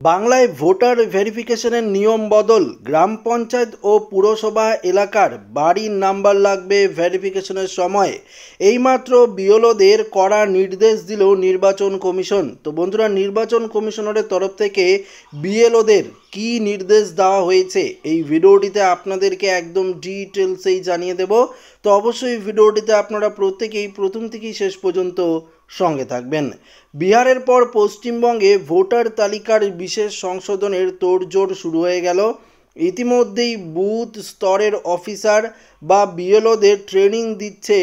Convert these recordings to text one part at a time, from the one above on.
বাংলায় ভোটার ভেরিফিকেশনের নিয়ম বদল। গ্রাম পঞ্চায়েত ও পুরসভা এলাকার বাড়ির নাম্বার লাগবে ভেরিফিকেশনের সময়। এইমাত্র বিএলওদের কড়া নির্দেশ দিল নির্বাচন কমিশন। তো বন্ধুরা, নির্বাচন কমিশনারের তরফ থেকে বিএলওদের কি নির্দেশ দেওয়া হয়েছে এই ভিডিওটিতে আপনাদেরকে একদম ডিটেলসেই জানিয়ে দেব। তো অবশ্যই ভিডিওটিতে আপনারা প্রত্যেকেই প্রথম থেকেই শেষ পর্যন্ত সঙ্গে থাকবেন। বিহারের পর পশ্চিমবঙ্গে ভোটার তালিকার বিশেষ সংশোধনের তোড়জোড় শুরু হয়ে গেল। ইতিমধ্যেই বুথ স্তরের অফিসার বা বিএলওদের ট্রেনিং দিচ্ছে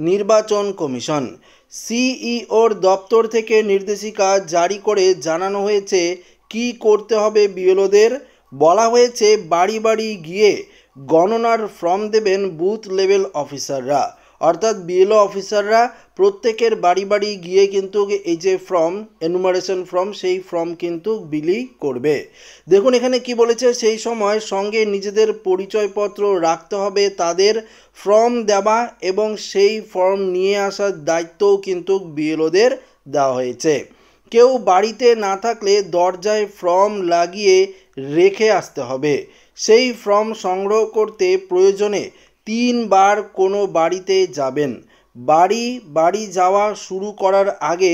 নির্বাচন কমিশন। সিইওর দপ্তর থেকে নির্দেশিকা জারি করে জানানো হয়েছে কি করতে হবে বিএলওদের। বলা হয়েছে বাড়ি বাড়ি গিয়ে গণনার ফর্ম দেবেন বুথ লেভেল অফিসাররা, অর্থাৎ বিএলও অফিসাররা প্রত্যেকের বাড়ি বাড়ি গিয়ে কিন্তু এই যে ফর্ম, এনুমারেশন ফর্ম, সেই ফর্ম কিন্তু বিলি করবে। দেখুন এখানে কি বলেছে, সেই সময় সঙ্গে নিজেদের পরিচয়পত্র রাখতে হবে তাদের, ফর্ম দেওয়া এবং সেই ফর্ম নিয়ে আসার দায়িত্বও কিন্তু বিএলওদের দেওয়া হয়েছে। কেউ বাড়িতে না থাকলে দরজায় ফর্ম লাগিয়ে রেখে আসতে হবে। সেই ফর্ম সংগ্রহ করতে প্রয়োজনে 3 বার কোনো বাড়িতে যাবেন। বাড়ি বাড়ি যাওয়া শুরু করার আগে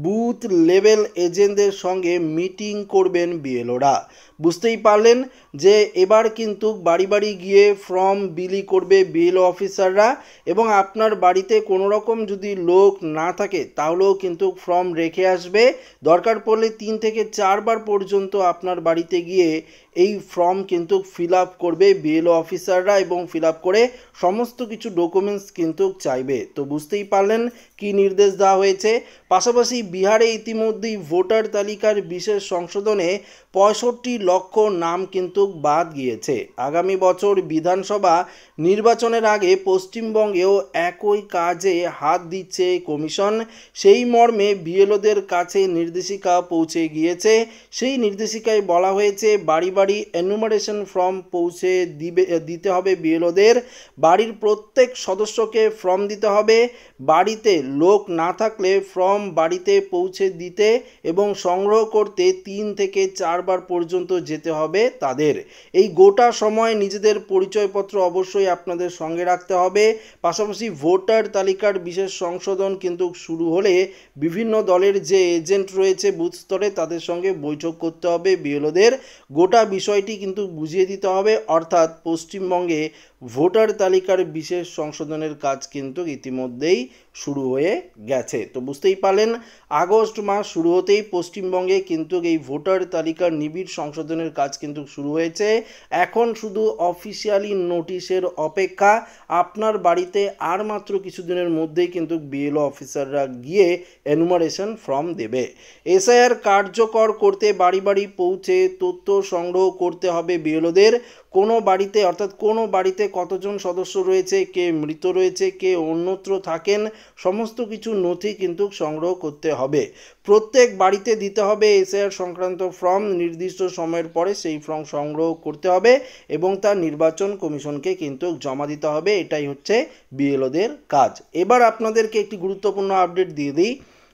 বুথ লেভেল এজেন্টদের সঙ্গে মিটিং করবেন বিএলওরা। বুঝতেই পারলেন যে এবার কিন্তু বাড়ি বাড়ি গিয়ে ফর্ম বিলি করবে বিএলও অফিসাররা, এবং আপনার বাড়িতে কোনো রকম যদি লোক না থাকে তাহলেও কিন্তু ফর্ম রেখে আসবে। দরকার পড়লে 3 থেকে 4 বার পর্যন্ত আপনার বাড়িতে গিয়ে এই ফর্ম কিন্তু ফিল আপ করবে বিএলও অফিসাররা, এবং ফিল আপ করে সমস্ত কিছু ডকুমেন্টস কিন্তু চাইবে। তো বুঝতেই পারলেন কি নির্দেশ দেওয়া হয়েছে। পাশাপাশি বিহারে ইতিমধ্যেই ভোটার তালিকার বিশেষ সংশোধনে 65 লক্ষ নাম কিন্তু বাদ গিয়েছে। আগামী বছর বিধানসভা নির্বাচনের আগে পশ্চিমবঙ্গেও একই কাজে হাত দিচ্ছে কমিশন। সেই মর্মে বিএলওদের কাছে নির্দেশিকা পৌঁছে গিয়েছে। সেই নির্দেশিকায় বলা হয়েছে বাড়ি বাড়ি এনুমারেশন ফর্ম পৌঁছে দিতে হবে বিএলওদের। বাড়ির প্রত্যেক সদস্যকে ফর্ম দিতে হবে। বাড়িতে লোক না থাকলে ফর্ম বাড়িতে পৌঁছে দিতে এবং সংগ্রহ করতে 3 থেকে 4 বার পর্যন্ত যেতে হবে তাদের। এই গোটা সময় নিজেদের পরিচয়পত্র অবশ্যই আপনাদের সঙ্গে রাখতে হবে। পাশাপাশি ভোটার তালিকার বিশেষ সংশোধন কিন্তু শুরু হলে বিভিন্ন দলের যে এজেন্ট রয়েছে বুথ স্তরে তাদের সঙ্গে বৈঠক করতে হবে বিএলওদের। গোটা বিষয়টি কিন্তু বুঝিয়ে দিতে হবে, অর্থাৎ পশ্চিমবঙ্গে ভোটার তালিকার বিশেষ সংশোধনের কাজ কিন্তু ইতিমধ্যেই শুরু হয়ে গেছে। তো বুঝতেই পারলেন আগস্ট মাস শুরু হতেই পশ্চিমবঙ্গে কিন্তু এই ভোটার তালিকার নিবিড় সংশোধনের কাজ কিন্তু শুরু হয়েছে। এখন শুধু অফিসিয়ালি নোটিশের অপেক্ষা। আপনার বাড়িতে আর মাত্র কিছুদিনের মধ্যেই কিন্তু বিএলও অফিসাররা গিয়ে এনুমারেশন ফর্ম দেবে। এসআইআর কার্যকর করতে বাড়ি বাড়ি পৌঁছে তথ্য সংগ্রহ করতে হবে বিএলওদের। কোনো বাড়িতে, অর্থাৎ কোনো বাড়িতে কতজন সদস্য রয়েছে, কে মৃত রয়েছে, কে অন্যত্র থাকেন, সমস্ত কিছু নথি কিন্তু সংগ্রহ করতে হবে। প্রত্যেক বাড়িতে দিতে হবে এসআইআর সংক্রান্ত ফর্ম। নির্দিষ্ট সময়ের পরে সেই ফর্ম সংগ্রহ করতে হবে এবং তা নির্বাচন কমিশনকে কিন্তু জমা দিতে হবে। এটাই হচ্ছে বিএলওদের কাজ। এবার আপনাদেরকে একটি গুরুত্বপূর্ণ আপডেট দিয়ে দিই।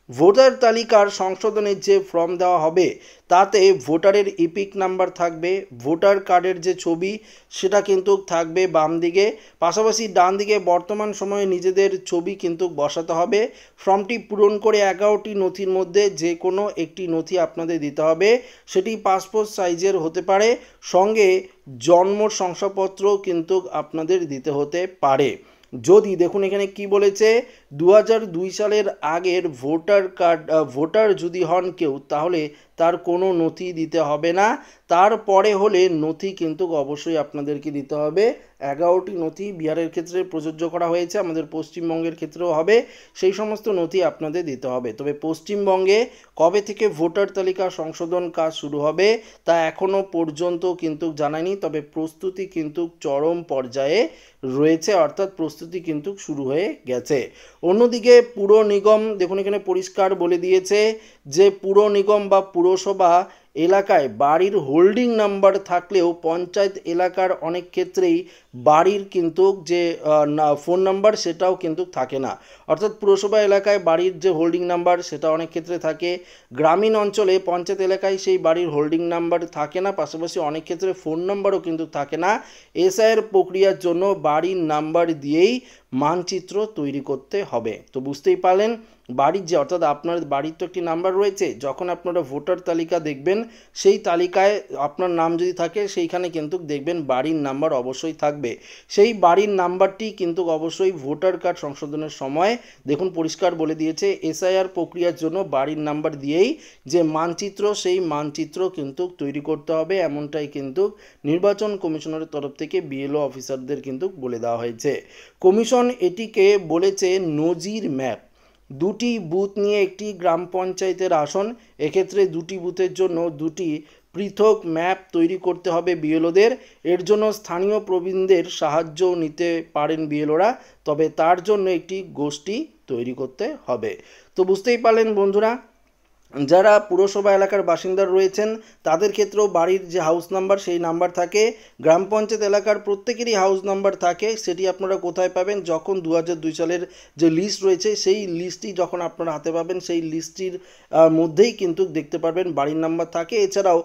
ভোটার তালিকার সংশোধনের যে ফর্ম দেওয়া হবে তাতে ভোটারের ইপিক নাম্বার থাকবে, ভোটার কার্ডের যে ছবি সেটা কিন্তু থাকবে বাম দিকে, পাশাপাশি ডান দিকে বর্তমান সময়ে নিজেদের ছবি কিন্তু বসাতে হবে। ফর্মটি পূরণ করে 11টি নথির মধ্যে যে কোনো একটি নথি আপনাদের দিতে হবে। সেটি পাসপোর্ট সাইজের হতে পারে, সঙ্গে জন্ম শংসাপত্র কিন্তু আপনাদের দিতে হতে পারে। যদি দেখুন এখানে কি বলেছে, 2002 সালের আগের ভোটার যদি হন কেউ তাহলে তার কোনো নথি দিতে হবে না। তারপরে হলে নথি কিন্তু অবশ্যই আপনাদেরকে দিতে হবে। 11টি নথি বিহারের ক্ষেত্রে প্রযোজ্য করা হয়েছে, আমাদের পশ্চিমবঙ্গের ক্ষেত্রেও হবে। সেই সমস্ত নথি আপনাদের দিতে হবে। তবে পশ্চিমবঙ্গে কবে থেকে ভোটার তালিকা সংশোধন কাজ শুরু হবে তা এখনও পর্যন্ত কিন্তু জানায়নি, তবে প্রস্তুতি কিন্তু চরম পর্যায়ে রয়েছে, অর্থাৎ প্রস্তুতি কিন্তু শুরু হয়ে গেছে। অন্যদিকে পুর নিগম, দেখুন এখানে পরিষ্কার বলে দিয়েছে যে পুর নিগম বা পুরসভা এলাকায় বাড়ির হোল্ডিং নাম্বার থাকলেও পঞ্চায়েত এলাকার অনেক ক্ষেত্রেই বাড়ির কিন্তু যে ফোন নাম্বার সেটাও কিন্তু থাকে না। অর্থাৎ পুরসভা এলাকায় বাড়ির যে হোল্ডিং নাম্বার সেটা অনেক ক্ষেত্রে থাকে, গ্রামীণ অঞ্চলে পঞ্চায়েত এলাকায় সেই বাড়ির হোল্ডিং নাম্বার থাকে না, পাশাপাশি অনেক ক্ষেত্রে ফোন নাম্বারও কিন্তু থাকে না। এসআইয়ের প্রক্রিয়ার জন্য বাড়ির নাম্বার দিয়েই মানচিত্র তৈরি করতে হবে। তো বুঝতেই পারলেন, বাড়ির যে অর্থাৎ আপনার বাড়ির তো একটি নাম্বার রয়েছে, যখন আপনারা ভোটার তালিকা দেখবেন সেই তালিকায় আপনার নাম যদি থাকে সেইখানে কিন্তু দেখবেন বাড়ির নাম্বার অবশ্যই থাকবে। সেই বাড়ির নাম্বারটি কিন্তু অবশ্যই ভোটার কার্ড সংশোধনের সময় দেখুন পরিষ্কার বলে দিয়েছে, এসআইআর প্রক্রিয়ার জন্য বাড়ির নাম্বার দিয়েই যে মানচিত্র সেই মানচিত্র কিন্তু তৈরি করতে হবে, এমনটাই কিন্তু নির্বাচন কমিশনের তরফ থেকে বিএলও অফিসারদের কিন্তু বলে দেওয়া হয়েছে। কমিশন এটিকে বলেছে নজির ম্যাপ। দুটি বুথ নিয়ে একটি গ্রাম পঞ্চায়েতের আসন, এক্ষেত্রে দুটি বুথের জন্য দুটি পৃথক ম্যাপ তৈরি করতে হবে বিএলওদের। এর জন্য স্থানীয় প্রবীণদের সাহায্য নিতে পারেন বিএলওরা, তবে তার জন্য একটি গোষ্ঠী তৈরি করতে হবে। তো বুঝতেই পারলেন বন্ধুরা, যারা পুরসভা এলাকার বাসিন্দা রয়েছেন তাদের ক্ষেত্রেও বাড়ির যে হাউস নাম্বার সেই নাম্বার থাকে, গ্রাম পঞ্চায়েত এলাকার প্রত্যেকেরই হাউস নাম্বার থাকে। সেটি আপনারা কোথায় পাবেন? যখন 2002 সালের যে লিস্ট রয়েছে সেই লিস্টটি যখন আপনারা হাতে পাবেন সেই লিস্টটির মধ্যেই কিন্তু দেখতে পারবেন বাড়ির নাম্বার থাকে। এছাড়াও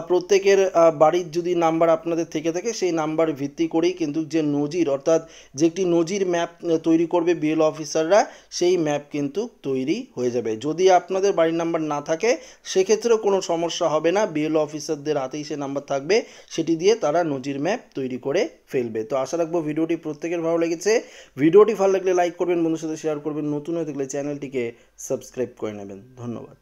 প্রত্যেকের বাড়ির যদি নাম্বার আপনাদের থেকে থাকে সেই নাম্বার ভিত্তি করেই কিন্তু যে নজির অর্থাৎ যে একটি নজির ম্যাপ তৈরি করবে বিএলও অফিসাররা, সেই ম্যাপ কিন্তু তৈরি হয়ে যাবে। যদি আপনাদের বাড়ির নাম্বার না থাকে সেক্ষেত্রেও কোনো সমস্যা হবে না, বিএলও অফিসারদের হাতেই সে নাম্বার থাকবে, সেটি দিয়ে তারা নজির ম্যাপ তৈরি করে ফেলবে। তো আশা রাখবো ভিডিওটি প্রত্যেকের ভালো লেগেছে। ভিডিওটি ভালো লাগলে লাইক করবেন, বন্ধুর সাথে শেয়ার করবেন, নতুন হয়ে থাকলে চ্যানেলটিকে সাবস্ক্রাইব করে নেবেন। ধন্যবাদ।